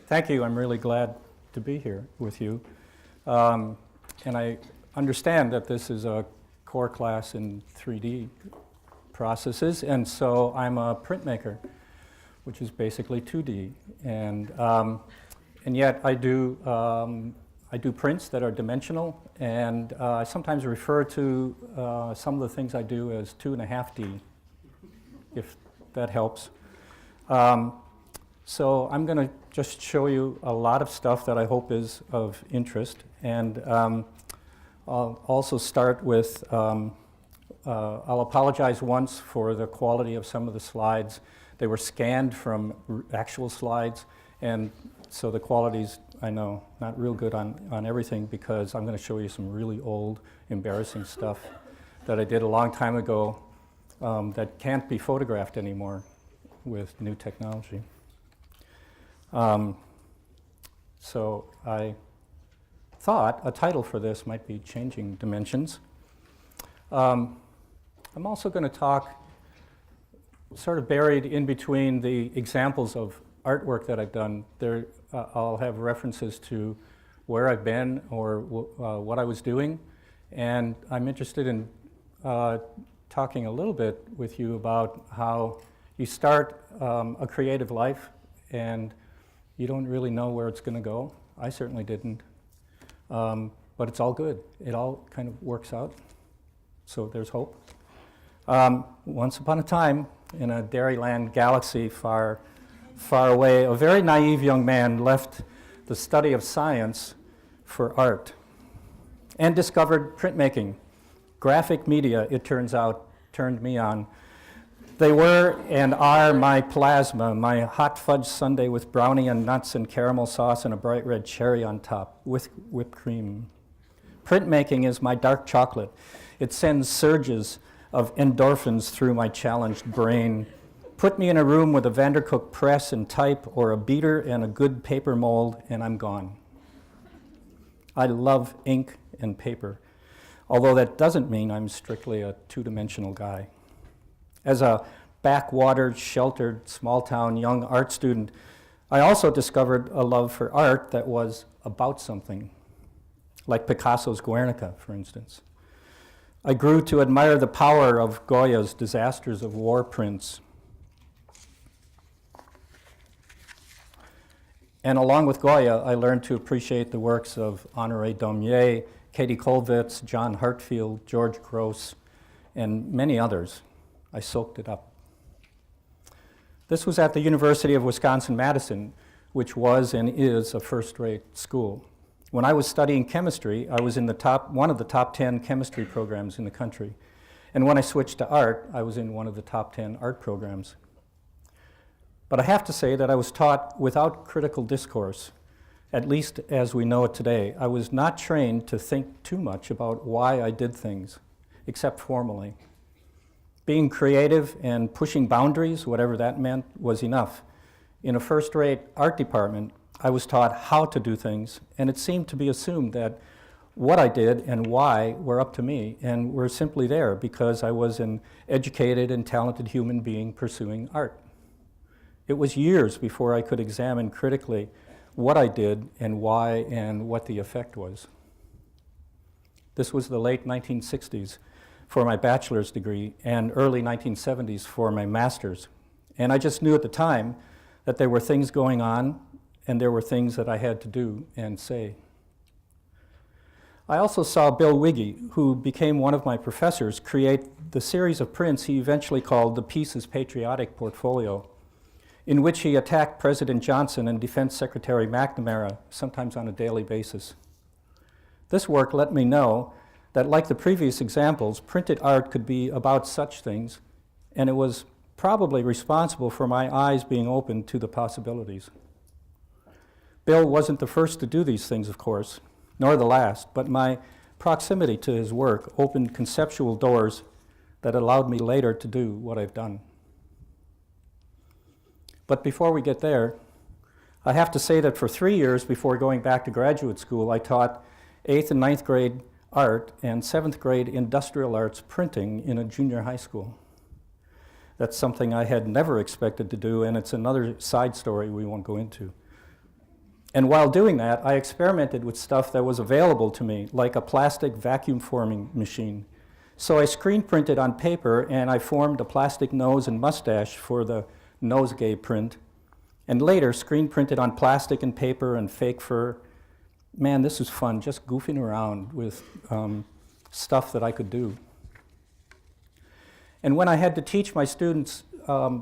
Thank you. I'm really glad to be here with you. And I understand that this is a core class in 3D processes, and so I'm a printmaker, which is basically 2D. And yet I do prints that are dimensional, and I sometimes refer to some of the things I do as 2.5D, if that helps. So I'm going to just show you a lot of stuff that I hope is of interest, and I'll also start with, I'll apologize once for the quality of some of the slides. They were scanned from actual slides, and so the quality's, I know, not real good on everything, because I'm going to show you some really old, embarrassing stuff that I did a long time ago that can't be photographed anymore with new technology. So I thought a title for this might be Changing Dimensions. I'm also going to talk, sort of buried in between the examples of artwork that I've done, there I'll have references to where I've been or what I was doing, and I'm interested in talking a little bit with you about how you start a creative life and you don't really know where it's going to go. I certainly didn't. But it's all good. It all kind of works out. So there's hope. Once upon a time, in a Dairyland galaxy far, far away, a very naive young man left the study of science for art and discovered printmaking. Graphic media, it turns out, turned me on. They were and are my plasma, my hot fudge sundae with brownie and nuts and caramel sauce and a bright red cherry on top with whipped cream. Printmaking is my dark chocolate. It sends surges of endorphins through my challenged brain. Put me in a room with a Vandercook press and type or a beater and a good paper mold, and I'm gone. I love ink and paper, although that doesn't mean I'm strictly a two-dimensional guy. As a backwater, sheltered, small-town young art student, I also discovered a love for art that was about something, like Picasso's Guernica, for instance. I grew to admire the power of Goya's Disasters of War prints. And along with Goya, I learned to appreciate the works of Honoré Daumier, Katie Kollwitz, John Hartfield, George Gross, and many others. I soaked it up. This was at the University of Wisconsin-Madison, which was and is a first-rate school. When I was studying chemistry, I was in one of the top 10 chemistry programs in the country. And when I switched to art, I was in one of the top 10 art programs. But I have to say that I was taught without critical discourse, at least as we know it today. I was not trained to think too much about why I did things, except formally. Being creative and pushing boundaries, whatever that meant, was enough. In a first-rate art department, I was taught how to do things, and it seemed to be assumed that what I did and why were up to me, and were simply there because I was an educated and talented human being pursuing art. It was years before I could examine critically what I did and why and what the effect was. This was the late 1960s. For my bachelor's degree, and early 1970s for my master's. And I just knew at the time that there were things going on, and there were things that I had to do and say. I also saw Bill Wiggy, who became one of my professors, create the series of prints he eventually called the Pieces Patriotic Portfolio, in which he attacked President Johnson and Defense Secretary McNamara, sometimes on a daily basis. This work let me know that, like the previous examples, printed art could be about such things, and it was probably responsible for my eyes being open to the possibilities. Bill wasn't the first to do these things, of course, nor the last, but my proximity to his work opened conceptual doors that allowed me later to do what I've done. But before we get there, I have to say that for 3 years before going back to graduate school, I taught 8th and 9th grade art and 7th grade industrial arts printing in a junior high school. That's something I had never expected to do, and it's another side story we won't go into. And while doing that, I experimented with stuff that was available to me, like a plastic vacuum forming machine. So I screen printed on paper, and I formed a plastic nose and mustache for the nosegay print, and later screen printed on plastic and paper and fake fur. Man, this was fun, just goofing around with stuff that I could do. And when I had to teach my students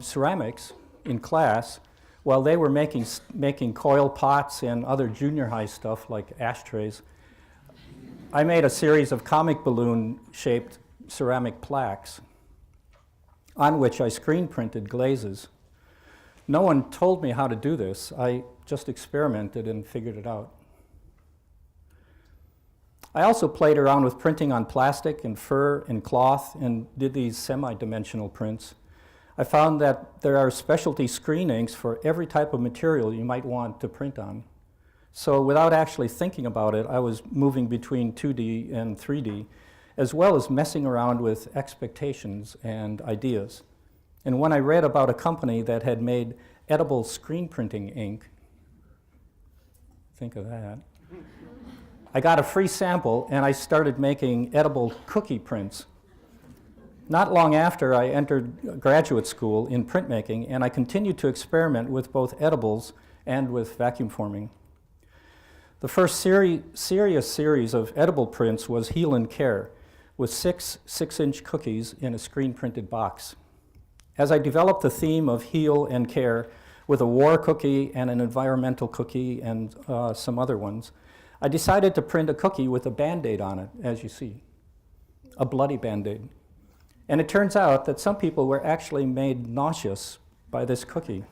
ceramics in class, while they were making coil pots and other junior high stuff like ashtrays, I made a series of comic balloon-shaped ceramic plaques on which I screen printed glazes. No one told me how to do this. I just experimented and figured it out. I also played around with printing on plastic and fur and cloth and did these semi-dimensional prints. I found that there are specialty screen inks for every type of material you might want to print on. So without actually thinking about it, I was moving between 2D and 3D, as well as messing around with expectations and ideas. And when I read about a company that had made edible screen printing ink, think of that, I got a free sample and I started making edible cookie prints. Not long after, I entered graduate school in printmaking, and I continued to experiment with both edibles and with vacuum forming. The first serious series of edible prints was Heal and Care, with 6-inch cookies in a screen-printed box. As I developed the theme of Heal and Care with a war cookie and an environmental cookie and some other ones, I decided to print a cookie with a Band-Aid on it, as you see, a bloody Band-Aid. And it turns out that some people were actually made nauseous by this cookie.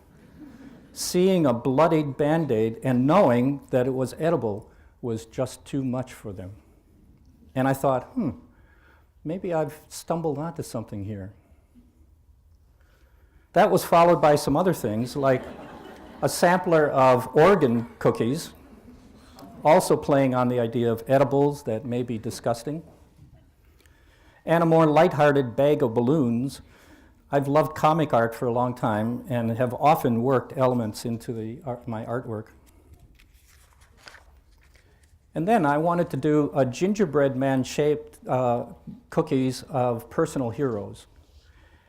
Seeing a bloodied Band-Aid and knowing that it was edible was just too much for them. And I thought, maybe I've stumbled onto something here. That was followed by some other things, like a sampler of organ cookies, also playing on the idea of edibles that may be disgusting, and a more lighthearted bag of balloons. I've loved comic art for a long time and have often worked elements into my artwork. And then I wanted to do a gingerbread man-shaped cookies of personal heroes.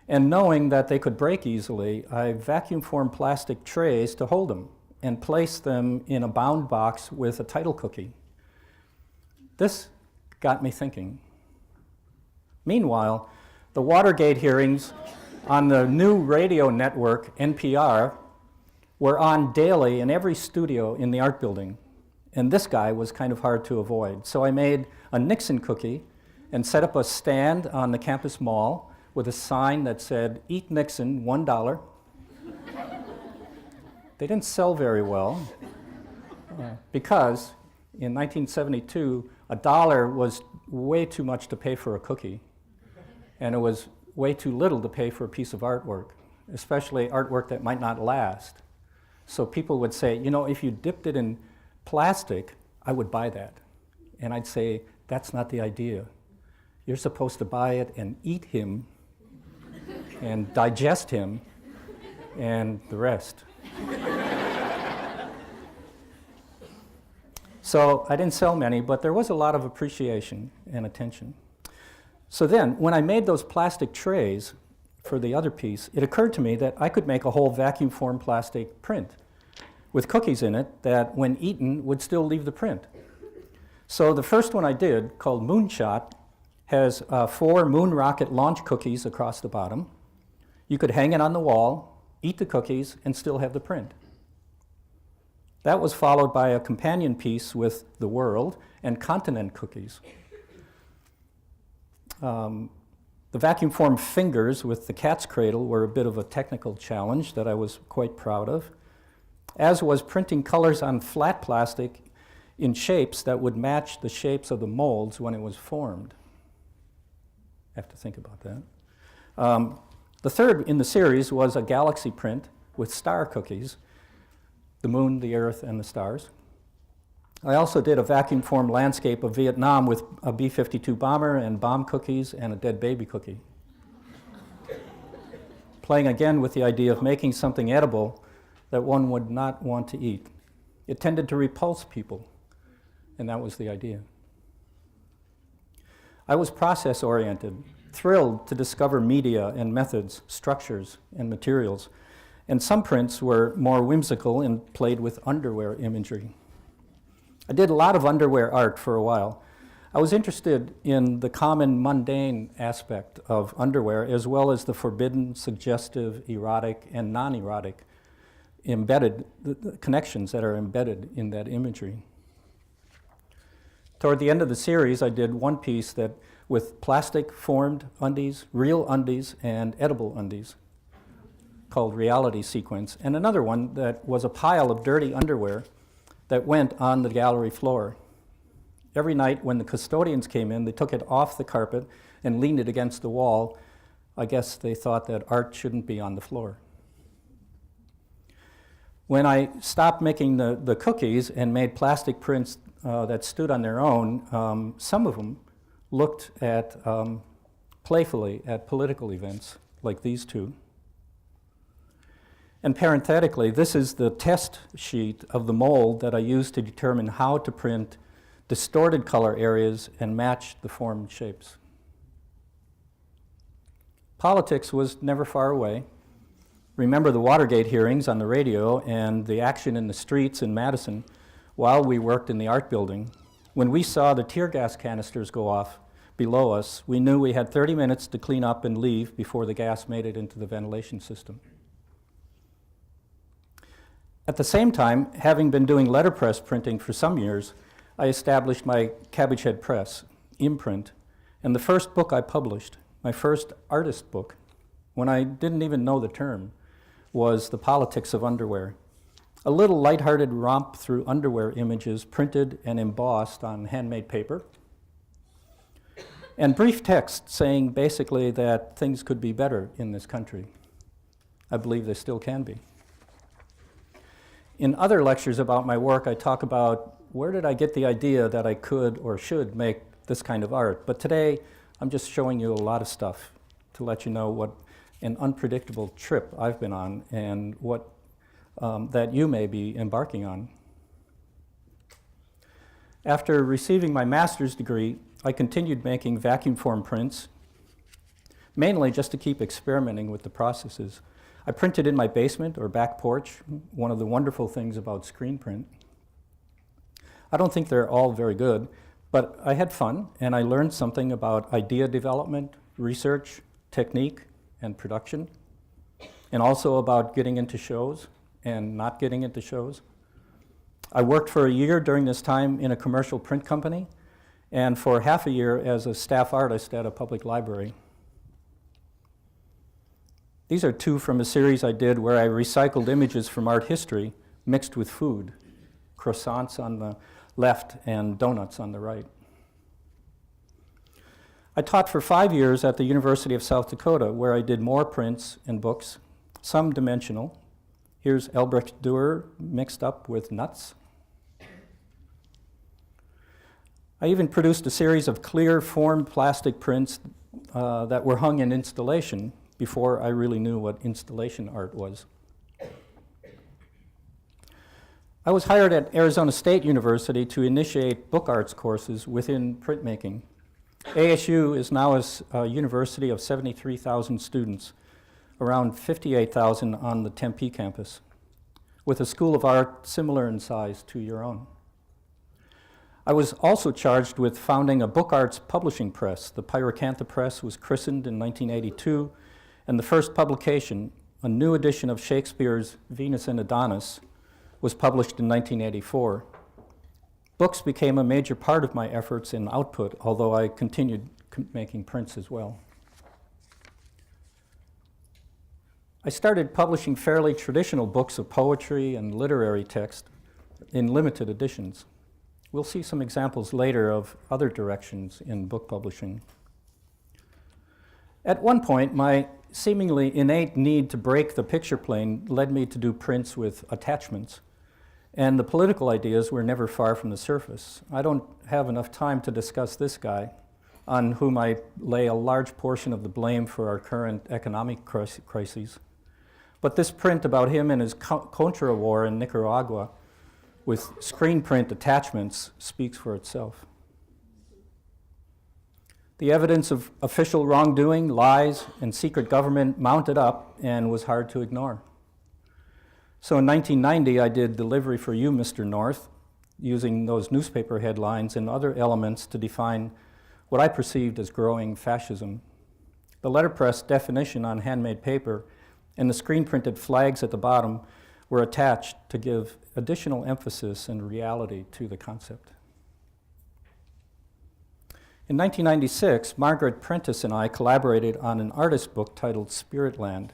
And knowing that they could break easily, I vacuum-formed plastic trays to hold them and placed them in a bound box with a title cookie. This got me thinking. Meanwhile, the Watergate hearings on the new radio network, NPR, were on daily in every studio in the art building. And this guy was kind of hard to avoid. So I made a Nixon cookie and set up a stand on the campus mall with a sign that said, "Eat Nixon, $1. They didn't sell very well because in 1972, $1 was way too much to pay for a cookie, and it was way too little to pay for a piece of artwork, especially artwork that might not last. So people would say, you know, if you dipped it in plastic, I would buy that. And I'd say, that's not the idea. You're supposed to buy it and eat him and digest him and the rest. So I didn't sell many, but there was a lot of appreciation and attention. So then, when I made those plastic trays for the other piece, it occurred to me that I could make a whole vacuum-formed plastic print with cookies in it that, when eaten, would still leave the print. So the first one I did, called Moonshot, has 4 moon rocket launch cookies across the bottom. You could hang it on the wall, eat the cookies, and still have the print. That was followed by a companion piece with the world and continent cookies. The vacuum-formed fingers with the cat's cradle were a bit of a technical challenge that I was quite proud of, as was printing colors on flat plastic in shapes that would match the shapes of the molds when it was formed. I have to think about that. The third in the series was a galaxy print with star cookies, the moon, the earth, and the stars. I also did a vacuum-formed landscape of Vietnam with a B-52 bomber and bomb cookies and a dead baby cookie. Playing again with the idea of making something edible that one would not want to eat. It tended to repulse people, and that was the idea. I was process-oriented, thrilled to discover media and methods, structures and materials, and some prints were more whimsical and played with underwear imagery. I did a lot of underwear art for a while. I was interested in the common mundane aspect of underwear as well as the forbidden, suggestive, erotic, and non-erotic embedded, the connections that are embedded in that imagery. Toward the end of the series, I did one piece that with plastic formed undies, real undies, and edible undies called Reality Sequence, and another one that was a pile of dirty underwear that went on the gallery floor. Every night when the custodians came in, they took it off the carpet and leaned it against the wall. I guess they thought that art shouldn't be on the floor. When I stopped making the cookies and made plastic prints that stood on their own, some of them looked at playfully at political events like these two. And parenthetically, this is the test sheet of the mold that I used to determine how to print distorted color areas and match the formed shapes. Politics was never far away. Remember the Watergate hearings on the radio and the action in the streets in Madison while we worked in the art building. When we saw the tear gas canisters go off below us, we knew we had 30 minutes to clean up and leave before the gas made it into the ventilation system. At the same time, having been doing letterpress printing for some years, I established my Cabbage Head Press, imprint, and the first book I published, my first artist book, when I didn't even know the term, was The Politics of Underwear. A little lighthearted romp through underwear images printed and embossed on handmade paper, and brief text saying basically that things could be better in this country. I believe they still can be. In other lectures about my work, I talk about where did I get the idea that I could or should make this kind of art. But today, I'm just showing you a lot of stuff to let you know what an unpredictable trip I've been on and what that you may be embarking on. After receiving my master's degree, I continued making vacuum form prints, mainly just to keep experimenting with the processes. I printed in my basement or back porch, one of the wonderful things about screen print. I don't think they're all very good, but I had fun and I learned something about idea development, research, technique, and production, and also about getting into shows and not getting into shows. I worked for a year during this time in a commercial print company and for half a year as a staff artist at a public library. These are two from a series I did where I recycled images from art history mixed with food, croissants on the left and donuts on the right. I taught for 5 years at the University of South Dakota where I did more prints and books, some dimensional. Here's Albrecht Dürer mixed up with nuts. I even produced a series of clear formed plastic prints that were hung in installation before I really knew what installation art was. I was hired at Arizona State University to initiate book arts courses within printmaking. ASU is now a university of 73,000 students, around 58,000 on the Tempe campus, with a school of art similar in size to your own. I was also charged with founding a book arts publishing press. The Pyracantha Press was christened in 1982, and the first publication, a new edition of Shakespeare's Venus and Adonis, was published in 1984. Books became a major part of my efforts and output, although I continued making prints as well. I started publishing fairly traditional books of poetry and literary text in limited editions. We'll see some examples later of other directions in book publishing. At one point, my seemingly innate need to break the picture plane led me to do prints with attachments, and the political ideas were never far from the surface. I don't have enough time to discuss this guy, on whom I lay a large portion of the blame for our current economic crises. But this print about him and his Contra War in Nicaragua, with screen print attachments speaks for itself. The evidence of official wrongdoing, lies, and secret government mounted up and was hard to ignore. So in 1990, I did Delivery for You, Mr. North, using those newspaper headlines and other elements to define what I perceived as growing fascism. The letterpress definition on handmade paper and the screen-printed flags at the bottom were attached to give additional emphasis and reality to the concept. In 1996, Margaret Prentice and I collaborated on an artist book titled Spiritland,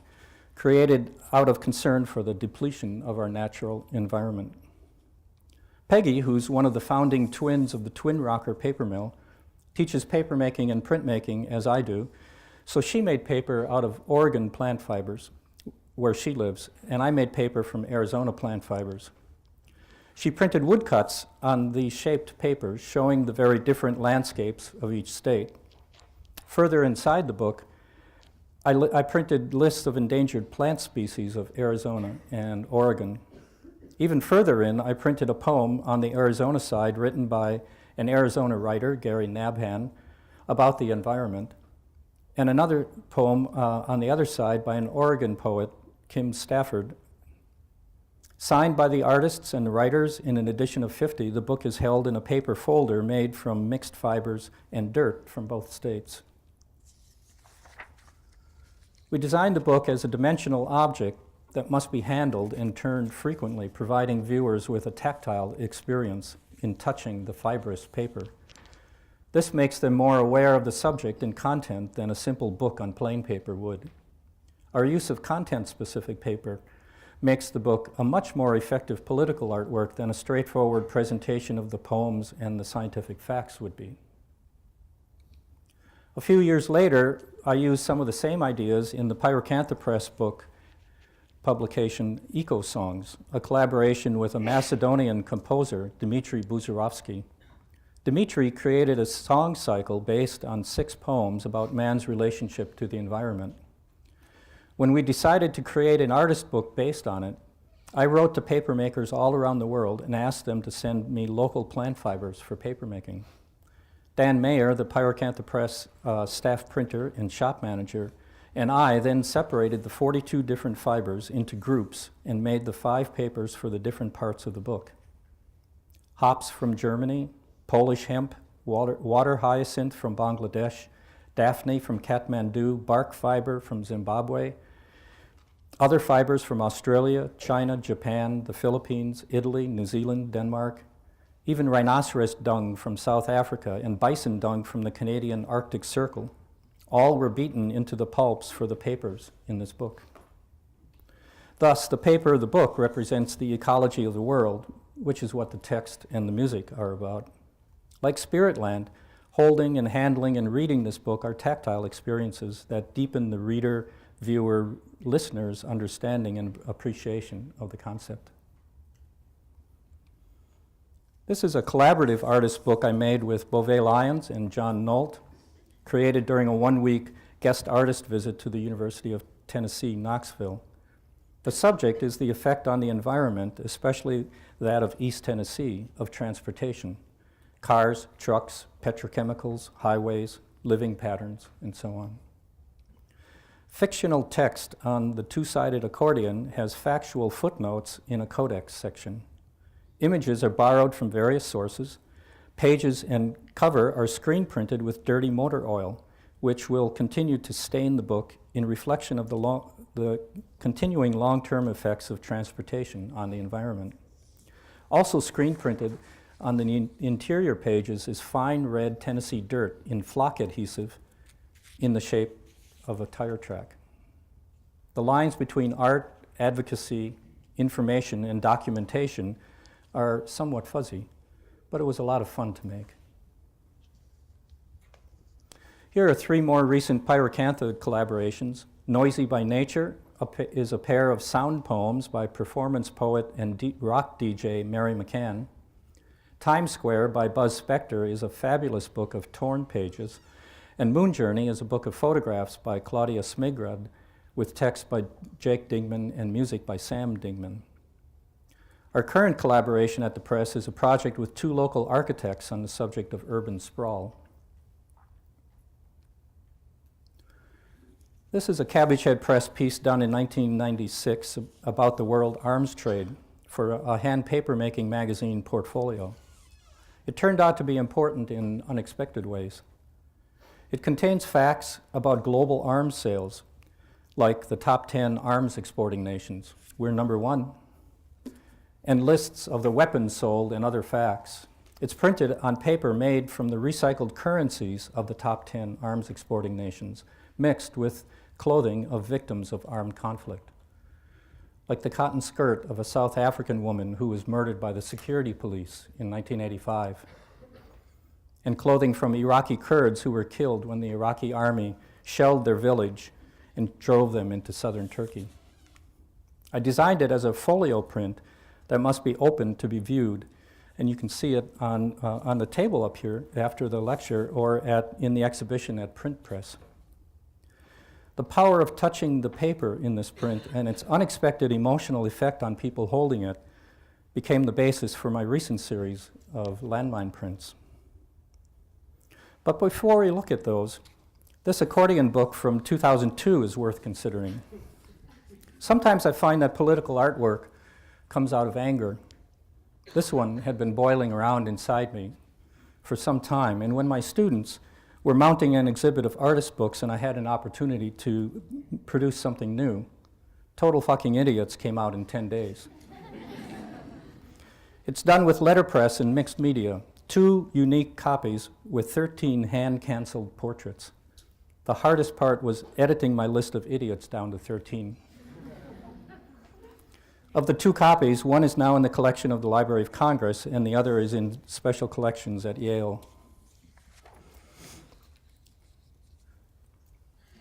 created out of concern for the depletion of our natural environment. Peggy, who's one of the founding twins of the Twin Rocker paper mill, teaches papermaking and printmaking as I do, so she made paper out of Oregon plant fibers, where she lives, and I made paper from Arizona plant fibers. She printed woodcuts on these shaped papers, showing the very different landscapes of each state. Further inside the book, I printed lists of endangered plant species of Arizona and Oregon. Even further in, I printed a poem on the Arizona side written by an Arizona writer, Gary Nabhan, about the environment, and another poem on the other side by an Oregon poet, Kim Stafford. Signed by the artists and writers in an edition of 50, the book is held in a paper folder made from mixed fibers and dirt from both states. We designed the book as a dimensional object that must be handled and turned frequently, providing viewers with a tactile experience in touching the fibrous paper. This makes them more aware of the subject and content than a simple book on plain paper would. Our use of content-specific paper makes the book a much more effective political artwork than a straightforward presentation of the poems and the scientific facts would be. A few years later, I used some of the same ideas in the Pyracantha Press book publication Eco Songs, a collaboration with a Macedonian composer, Dmitry Buzarovsky. Dmitry created a song cycle based on 6 poems about man's relationship to the environment. When we decided to create an artist book based on it, I wrote to paper makers all around the world and asked them to send me local plant fibers for papermaking. Dan Mayer, the Pyracantha Press staff printer and shop manager, and I then separated the 42 different fibers into groups and made the 5 papers for the different parts of the book. Hops from Germany, Polish hemp, water hyacinth from Bangladesh, Daphne from Kathmandu, bark fiber from Zimbabwe, other fibers from Australia, China, Japan, the Philippines, Italy, New Zealand, Denmark, even rhinoceros dung from South Africa and bison dung from the Canadian Arctic Circle. All were beaten into the pulps for the papers in this book. Thus, the paper of the book represents the ecology of the world, which is what the text and the music are about. Like Spiritland, holding and handling and reading this book are tactile experiences that deepen the reader, viewer, listener's understanding and appreciation of the concept. This is a collaborative artist book I made with Beauvais Lyons and John Nolt, created during a 1-week guest artist visit to the University of Tennessee, Knoxville. The subject is the effect on the environment, especially that of East Tennessee, of transportation. Cars, trucks, petrochemicals, highways, living patterns, and so on. Fictional text on the 2-sided accordion has factual footnotes in a codex section. Images are borrowed from various sources. Pages and cover are screen printed with dirty motor oil, which will continue to stain the book in reflection of the continuing long-term effects of transportation on the environment. Also screen printed on the interior pages is fine red Tennessee dirt in flock adhesive in the shape of a tire track. The lines between art, advocacy, information, and documentation are somewhat fuzzy, but it was a lot of fun to make. Here are 3 more recent Pyracantha collaborations. Noisy by Nature is a pair of sound poems by performance poet and rock DJ Mary McCann. Time Square by Buzz Spector is a fabulous book of torn pages, and Moon Journey is a book of photographs by Claudia Smigrad with text by Jake Dingman and music by Sam Dingman. Our current collaboration at the press is a project with 2 local architects on the subject of urban sprawl. This is a Cabbage Head Press piece done in 1996 about the world arms trade for a hand paper making magazine portfolio. It turned out to be important in unexpected ways. It contains facts about global arms sales, like the top 10 arms exporting nations. We're number 1. And lists of the weapons sold and other facts. It's printed on paper made from the recycled currencies of the top 10 arms exporting nations, mixed with clothing of victims of armed conflict, like the cotton skirt of a South African woman who was murdered by the security police in 1985, and clothing from Iraqi Kurds who were killed when the Iraqi army shelled their village and drove them into southern Turkey. I designed it as a folio print that must be open to be viewed, and you can see it on the table up here after the lecture or in the exhibition at Print Press. The power of touching the paper in this print and its unexpected emotional effect on people holding it became the basis for my recent series of landmine prints. But before we look at those, this accordion book from 2002 is worth considering. Sometimes I find that political artwork comes out of anger. This one had been boiling around inside me for some time, and when my students were mounting an exhibit of artist books and I had an opportunity to produce something new, Total Fucking Idiots came out in 10 days. It's done with letterpress and mixed media, 2 unique copies with 13 hand-canceled portraits. The hardest part was editing my list of idiots down to 13. Of the 2 copies, one is now in the collection of the Library of Congress and the other is in special collections at Yale.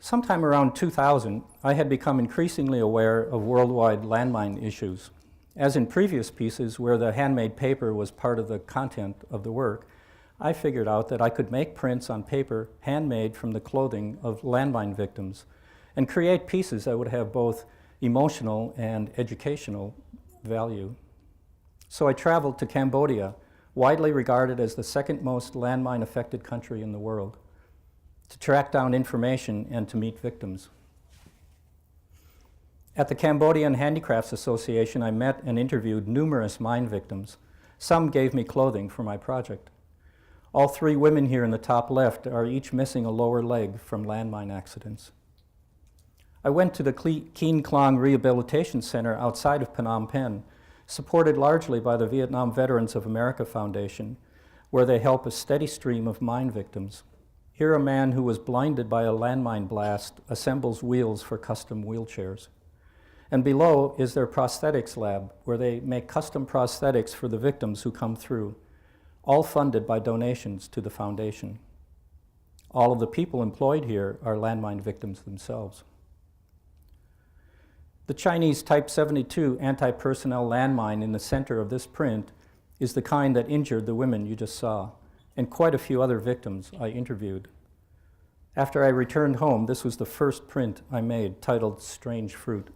Sometime around 2000, I had become increasingly aware of worldwide landmine issues. As in previous pieces where the handmade paper was part of the content of the work, I figured out that I could make prints on paper handmade from the clothing of landmine victims and create pieces that would have both emotional and educational value. So I traveled to Cambodia, widely regarded as the 2nd most landmine-affected country in the world, to track down information and to meet victims. At the Cambodian Handicrafts Association, I met and interviewed numerous mine victims. Some gave me clothing for my project. All 3 women here in the top left are each missing a lower leg from landmine accidents. I went to the Kien Klong Rehabilitation Center outside of Phnom Penh, supported largely by the Vietnam Veterans of America Foundation, where they help a steady stream of mine victims. Here a man who was blinded by a landmine blast assembles wheels for custom wheelchairs. And below is their prosthetics lab, where they make custom prosthetics for the victims who come through, all funded by donations to the foundation. All of the people employed here are landmine victims themselves. The Chinese Type 72 anti-personnel landmine in the center of this print is the kind that injured the women you just saw, and quite a few other victims I interviewed. After I returned home, this was the first print I made, titled Strange Fruit.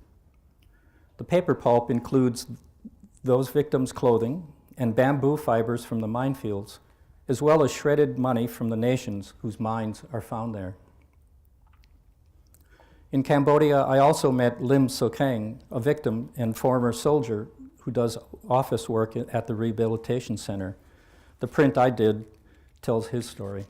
The paper pulp includes those victims' clothing and bamboo fibers from the minefields, as well as shredded money from the nations whose mines are found there. In Cambodia, I also met Lim Sokang, a victim and former soldier who does office work at the Rehabilitation Center. The print I did tells his story.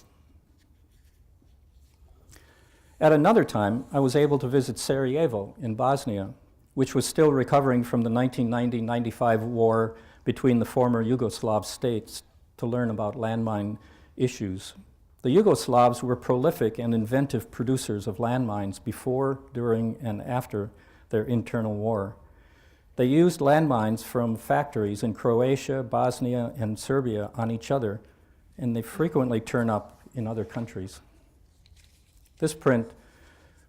At another time, I was able to visit Sarajevo in Bosnia, which was still recovering from the 1990-95 war between the former Yugoslav states, to learn about landmine issues. The Yugoslavs were prolific and inventive producers of landmines before, during, and after their internal war. They used landmines from factories in Croatia, Bosnia, and Serbia on each other, and they frequently turn up in other countries. This print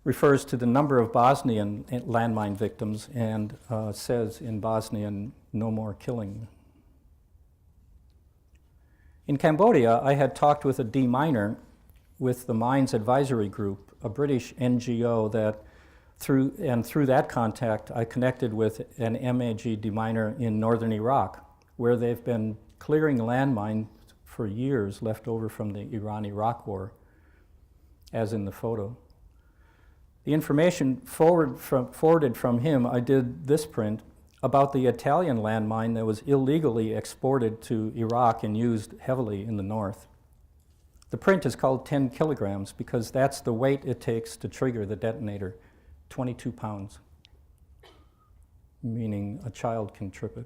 refers to the number of Bosnian landmine victims and says in Bosnian, "No more killing." In Cambodia, I had talked with a deminer with the Mines Advisory Group, a British NGO that Through that contact, I connected with an MAG deminer in northern Iraq, where they've been clearing landmines for years left over from the Iran-Iraq war, as in the photo. The information forwarded from him, I did this print about the Italian landmine that was illegally exported to Iraq and used heavily in the north. The print is called 10 kilograms because that's the weight it takes to trigger the detonator, 22 pounds, meaning a child can trip it.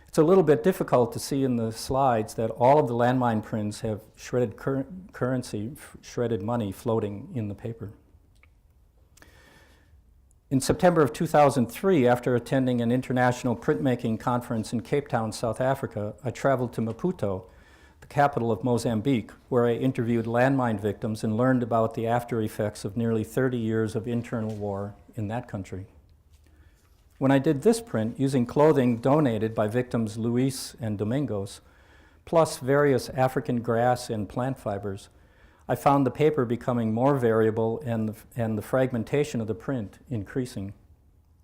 It's a little bit difficult to see in the slides that all of the landmine prints have shredded currency, shredded money floating in the paper. In September of 2003, after attending an international printmaking conference in Cape Town, South Africa, I traveled to Maputo, the capital of Mozambique, where I interviewed landmine victims and learned about the after effects of nearly 30 years of internal war in that country. When I did this print, using clothing donated by victims Luis and Domingos, plus various African grass and plant fibers, I found the paper becoming more variable and the fragmentation of the print increasing,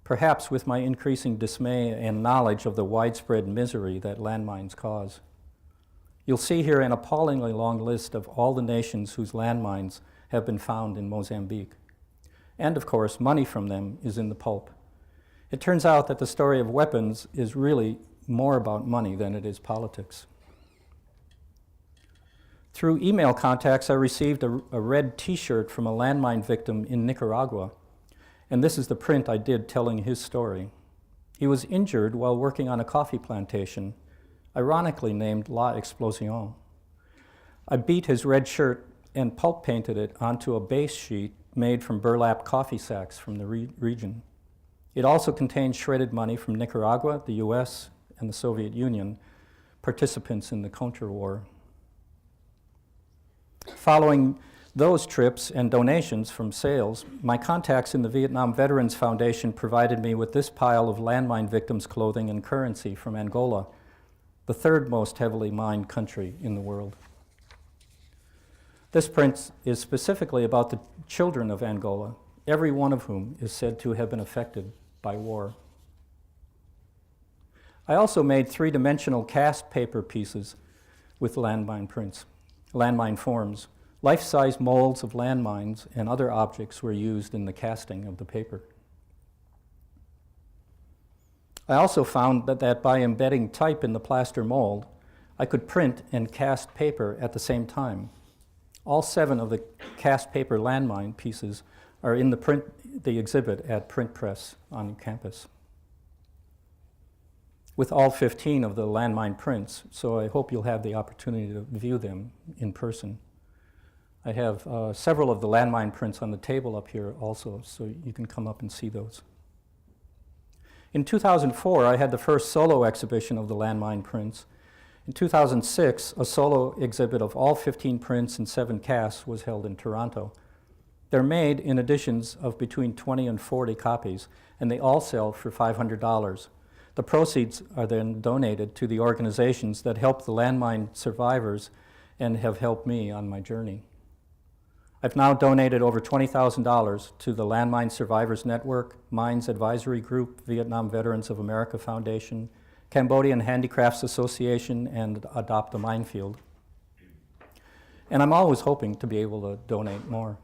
perhaps with my increasing dismay and knowledge of the widespread misery that landmines cause. You'll see here an appallingly long list of all the nations whose landmines have been found in Mozambique. And of course, money from them is in the pulp. It turns out that the story of weapons is really more about money than it is politics. Through email contacts, I received a red t-shirt from a landmine victim in Nicaragua, and this is the print I did telling his story. He was injured while working on a coffee plantation, ironically named La Explosion. I beat his red shirt and pulp painted it onto a base sheet made from burlap coffee sacks from the region. It also contained shredded money from Nicaragua, the US, and the Soviet Union, participants in the Contra War. Following those trips and donations from sales, my contacts in the Vietnam Veterans Foundation provided me with this pile of landmine victims' clothing and currency from Angola, the third most heavily mined country in the world. This print is specifically about the children of Angola, every one of whom is said to have been affected by war. I also made three-dimensional cast paper pieces with landmine prints, landmine forms. Life-size molds of landmines and other objects were used in the casting of the paper. I also found that by embedding type in the plaster mold, I could print and cast paper at the same time. All 7 of the cast paper landmine pieces are in the exhibit at Print Press on campus, with all 15 of the landmine prints, so I hope you'll have the opportunity to view them in person. I have several of the landmine prints on the table up here also, so you can come up and see those. In 2004, I had the first solo exhibition of the landmine prints. In 2006, a solo exhibit of all 15 prints and 7 casts was held in Toronto. They're made in editions of between 20 and 40 copies, and they all sell for $500. The proceeds are then donated to the organizations that help the landmine survivors and have helped me on my journey. I've now donated over $20,000 to the Landmine Survivors Network, Mines Advisory Group, Vietnam Veterans of America Foundation, Cambodian Handicrafts Association, and Adopt a Minefield. And I'm always hoping to be able to donate more.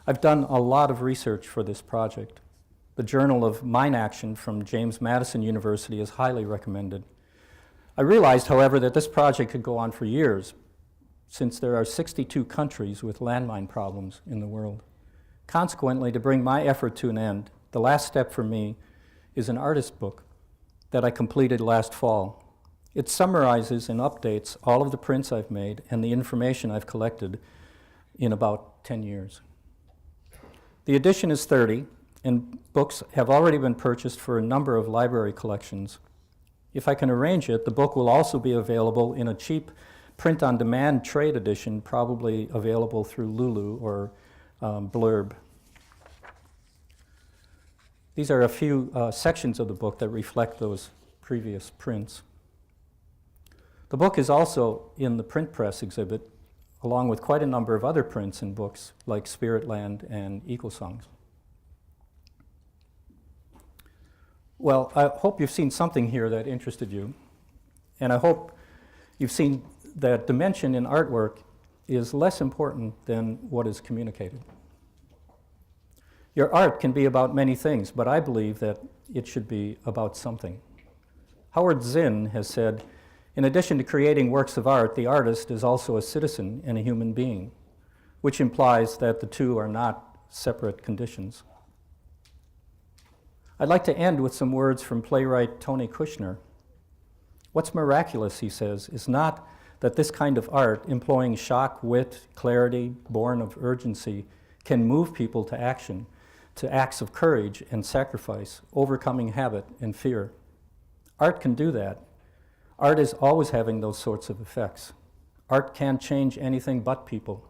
I've done a lot of research for this project. The Journal of Mine Action from James Madison University is highly recommended. I realized, however, that this project could go on for years, since there are 62 countries with landmine problems in the world. Consequently, to bring my effort to an end, the last step for me is an artist book that I completed last fall. It summarizes and updates all of the prints I've made and the information I've collected in about 10 years. The edition is 30, and books have already been purchased for a number of library collections. If I can arrange it, the book will also be available in a cheap print-on-demand trade edition, probably available through Lulu or Blurb. These are a few sections of the book that reflect those previous prints. The book is also in the print press exhibit along with quite a number of other prints and books like Spiritland and Eagle Songs. Well, I hope you've seen something here that interested you, and I hope you've seen that dimension in artwork is less important than what is communicated. Your art can be about many things, but I believe that it should be about something. Howard Zinn has said, in addition to creating works of art, the artist is also a citizen and a human being, which implies that the two are not separate conditions. I'd like to end with some words from playwright Tony Kushner. What's miraculous, he says, is not that this kind of art, employing shock, wit, clarity, born of urgency, can move people to action, to acts of courage and sacrifice, overcoming habit and fear. Art can do that. Art is always having those sorts of effects. Art can't change anything but people.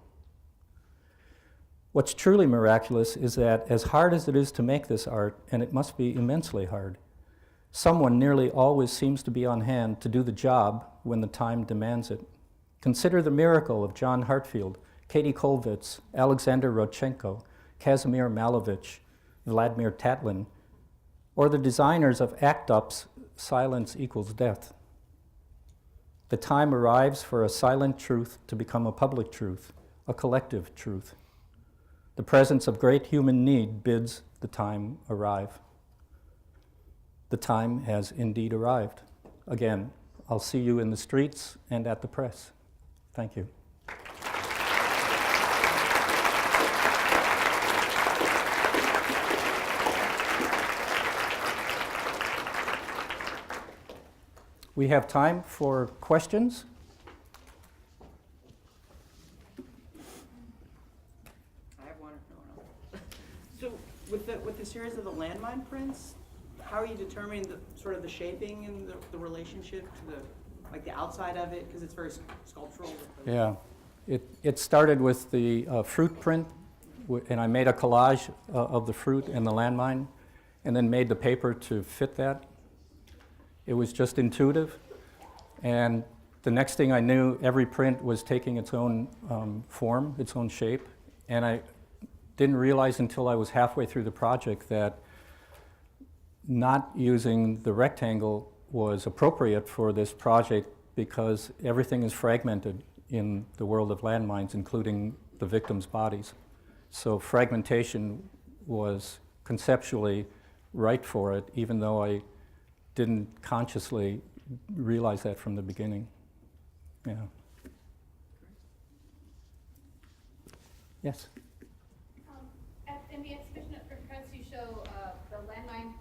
What's truly miraculous is that as hard as it is to make this art, and it must be immensely hard, someone nearly always seems to be on hand to do the job when the time demands it. Consider the miracle of John Hartfield, Katie Kollwitz, Alexander Rodchenko, Kazimir Malevich, Vladimir Tatlin, or the designers of Act Up's Silence Equals Death. The time arrives for a silent truth to become a public truth, a collective truth. The presence of great human need bids the time arrive. The time has indeed arrived. Again, I'll see you in the streets and at the press. Thank you. We have time for questions. I have one. No. So with the series of the landmine prints, how are you determining the sort of the shaping and the relationship to the outside of it, because it's very sculptural? Yeah, it started with the fruit print, and I made a collage of the fruit and the landmine, and then made the paper to fit that. It was just intuitive, and the next thing I knew, every print was taking its own form, its own shape, and I didn't realize until I was halfway through the project that not using the rectangle was appropriate for this project because everything is fragmented in the world of landmines, including the victims' bodies. So fragmentation was conceptually right for it, even though I didn't consciously realize that from the beginning. Yeah. Yes? In the exhibition at Print Press, you show the landmine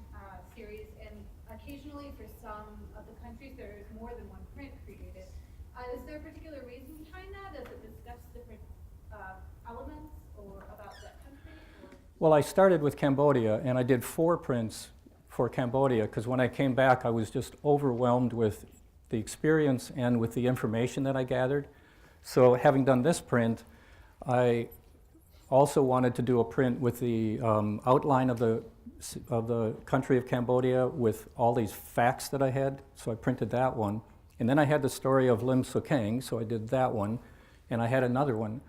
series, and occasionally for some of the countries there is more than one print created. Is there a particular reason behind that? Does it discuss different elements or about that country? Or? Well, I started with Cambodia, and I did 4 prints for Cambodia, because when I came back, I was just overwhelmed with the experience and with the information that I gathered. So having done this print, I also wanted to do a print with the outline of the country of Cambodia with all these facts that I had, so I printed that one. And then I had the story of Lim Sukeng, so I did that one, and I had another one.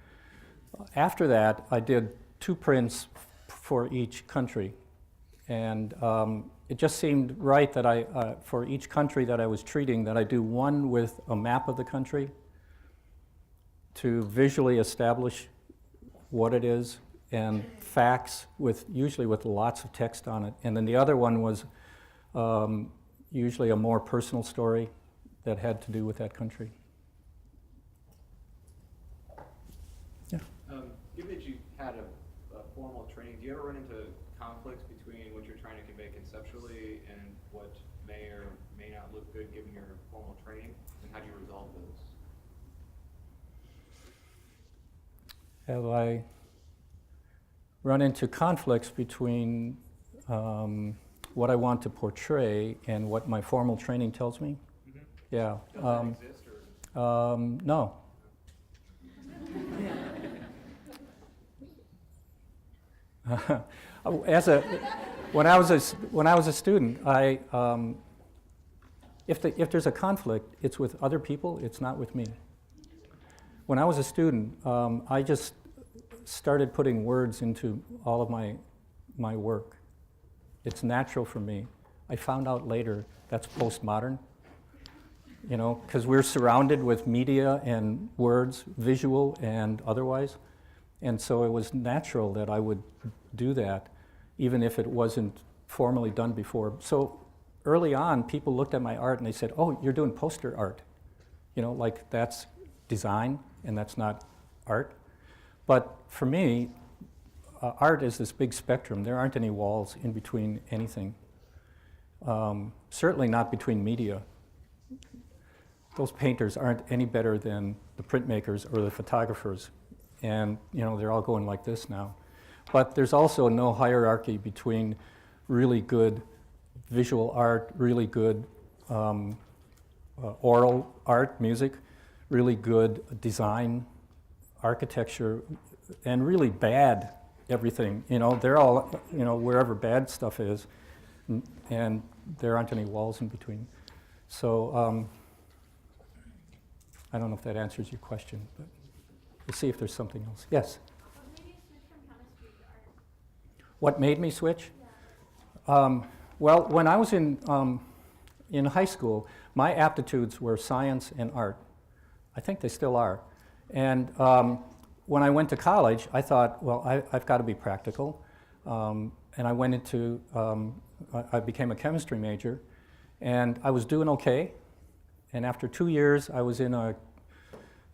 After that, I did 2 prints for each country. And it just seemed right that for each country that I was treating, that I do one with a map of the country to visually establish what it is, and facts usually with lots of text on it. And then the other one was usually a more personal story that had to do with that country. Yeah. Given that you had a formal training, do you ever run into conflicts between what you're trying to convey conceptually and what may or may not look good given your formal training? And how do you resolve those? Have I run into conflicts between what I want to portray and what my formal training tells me? Mm-hmm. Yeah. Does that exist? Or? No. When I was a student, if there's a conflict, it's with other people. It's not with me. When I was a student, I just started putting words into all of my work. It's natural for me. I found out later that's postmodern, you know, because we're surrounded with media and words, visual and otherwise. And so it was natural that I would do that, even if it wasn't formally done before. So early on, people looked at my art and they said, oh, you're doing poster art. You know, like that's design and that's not art. But for me, art is this big spectrum. There aren't any walls in between anything. Certainly not between media. Those painters aren't any better than the printmakers or the photographers. And, you know, they're all going like this now. But there's also no hierarchy between really good visual art, really good oral art, music, really good design, architecture, and really bad everything. You know, they're all, you know, wherever bad stuff is, and there aren't any walls in between. So I don't know if that answers your question, but we'll see if there's something else. Yes? What made you switch from chemistry to art? What made me switch? Yeah. Well, when I was in high school, my aptitudes were science and art. I think they still are. And when I went to college, I thought, well, I've got to be practical. And I went into, I became a chemistry major, and I was doing okay. And after 2 years, I was in a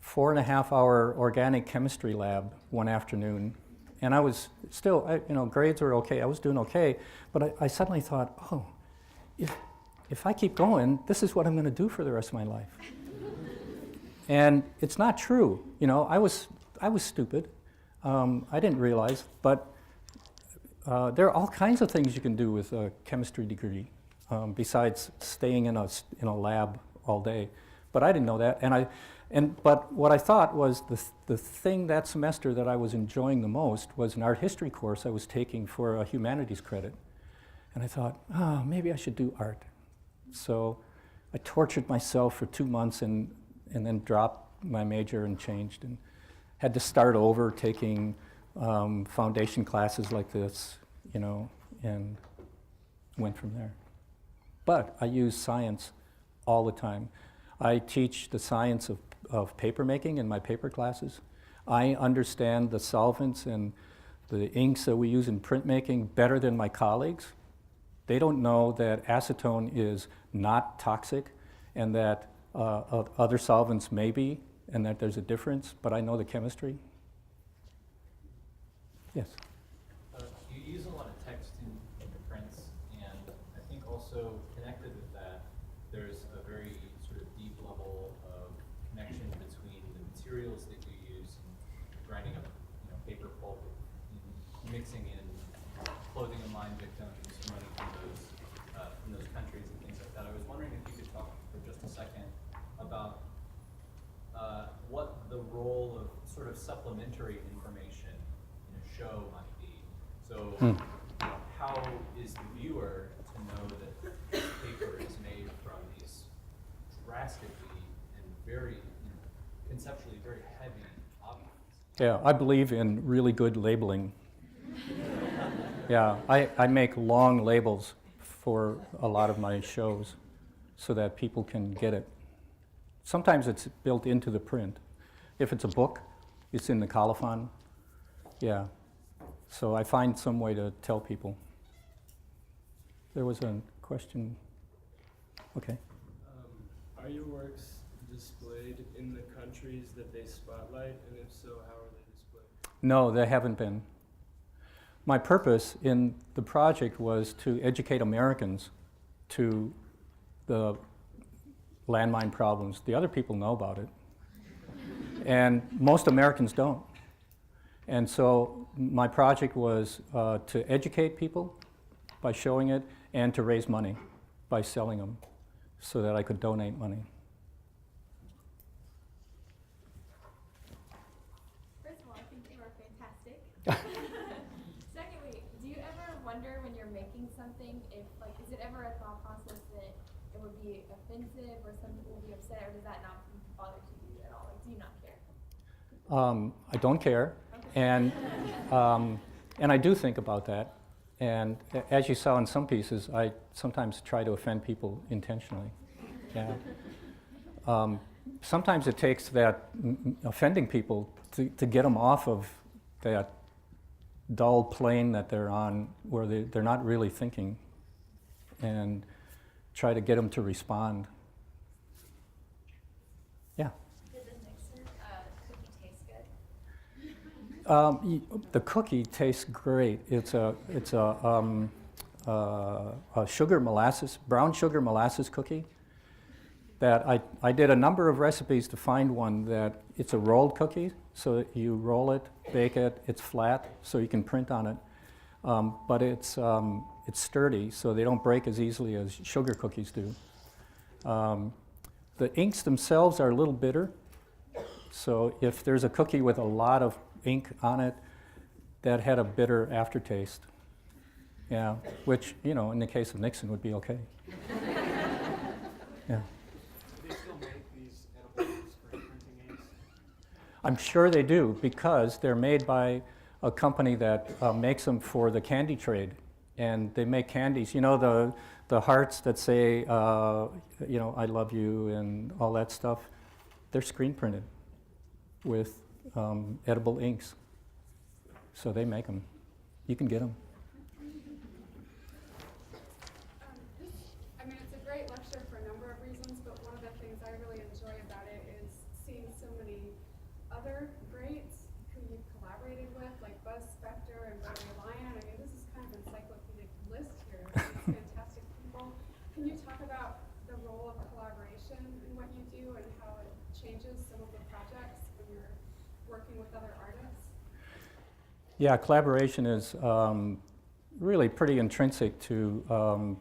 4.5-hour organic chemistry lab one afternoon. And I was still, you know, grades were okay. I was doing okay. But I suddenly thought, oh, if I keep going, this is what I'm going to do for the rest of my life. And it's not true. You know, I was stupid. I didn't realize. But there are all kinds of things you can do with a chemistry degree besides staying in a lab all day. But I didn't know that. But what I thought was the thing that semester that I was enjoying the most was an art history course I was taking for a humanities credit. And I thought, oh, maybe I should do art. So I tortured myself for 2 months and then dropped my major and changed and had to start over taking foundation classes like this, you know, and went from there. But I use science all the time. I teach the science of paper making in my paper classes. I understand the solvents and the inks that we use in printmaking better than my colleagues. They don't know that acetone is not toxic and that other solvents may be, and that there's a difference, but I know the chemistry. Yes? You use a lot of text in your prints, and I think also connected with that, there's a very sort of deep level of connection between the materials that you use in grinding up, you know, paper pulp, and mixing in clothing and mine victims, money from those countries and things like that. I was wondering if you could talk for just a second about what the role of sort of supplementary information in a show might be. So, you know, how is the viewer to know that this paper is made from these drastically and very, you know, conceptually very heavy objects? Yeah, I believe in really good labeling. Yeah, I make long labels for a lot of my shows so that people can get it. Sometimes it's built into the print. If it's a book, it's in the colophon. Yeah. So I find some way to tell people. There was a question. Okay. Are your works displayed in the countries that they spotlight, and if so, how are they displayed? No, they haven't been. My purpose in the project was to educate Americans to the landmine problems. The other people know about it. And most Americans don't. And so my project was to educate people by showing it and to raise money by selling them so that I could donate money. First of all, I think you are fantastic. Secondly, do you ever wonder when you're making something if, like, is it ever a thought process that it would be offensive or some people will be upset, or does that not bother you at all? Like, do you not care? I don't care, and I do think about that. And as you saw in some pieces, I sometimes try to offend people intentionally. Yeah. Sometimes it takes that offending people to get them off of that dull plane that they're on, where they're not really thinking, and try to get them to respond. Yeah. Did the Nixon cookie taste good? The cookie tastes great. It's a sugar molasses, brown sugar molasses cookie. That I did a number of recipes to find one that it's a rolled cookie, so that you roll it, bake it, it's flat, so you can print on it. But it's sturdy, so they don't break as easily as sugar cookies do. The inks themselves are a little bitter, so if there's a cookie with a lot of ink on it, that had a bitter aftertaste. Yeah, which, you know, in the case of Nixon would be okay. Yeah. Do they still make these edible screen printing inks? I'm sure they do, because they're made by a company that makes them for the candy trade. And they make candies, you know, the hearts that say, you know, I love you and all that stuff. They're screen printed with edible inks. So they make them. You can get them. I mean, it's a great lecture for a number of reasons, but one of the things I really enjoy about it is seeing so many other greats who you've collaborated with, like Buzz Spector and Barry Lyon. I mean, this is kind of an encyclopedic list here of these fantastic people. Can you talk about the role of collaboration in what you do and how it changes some of the projects when you're working with other artists? Yeah, collaboration is really pretty intrinsic to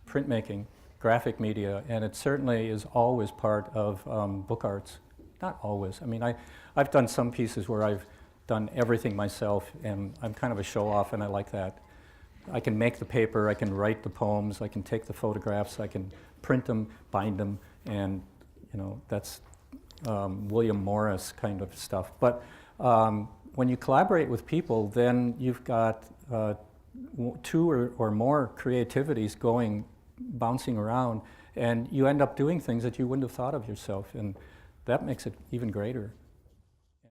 printmaking, graphic media, and it certainly is always part of book arts. Not always. I mean, I've done some pieces where I've done everything myself, and I'm kind of a show-off, and I like that. I can make the paper, I can write the poems, I can take the photographs, I can print them, bind them, and, you know, that's William Morris kind of stuff. But when you collaborate with people, then you've got two or more creativities bouncing around, and you end up doing things that you wouldn't have thought of yourself, and that makes it even greater.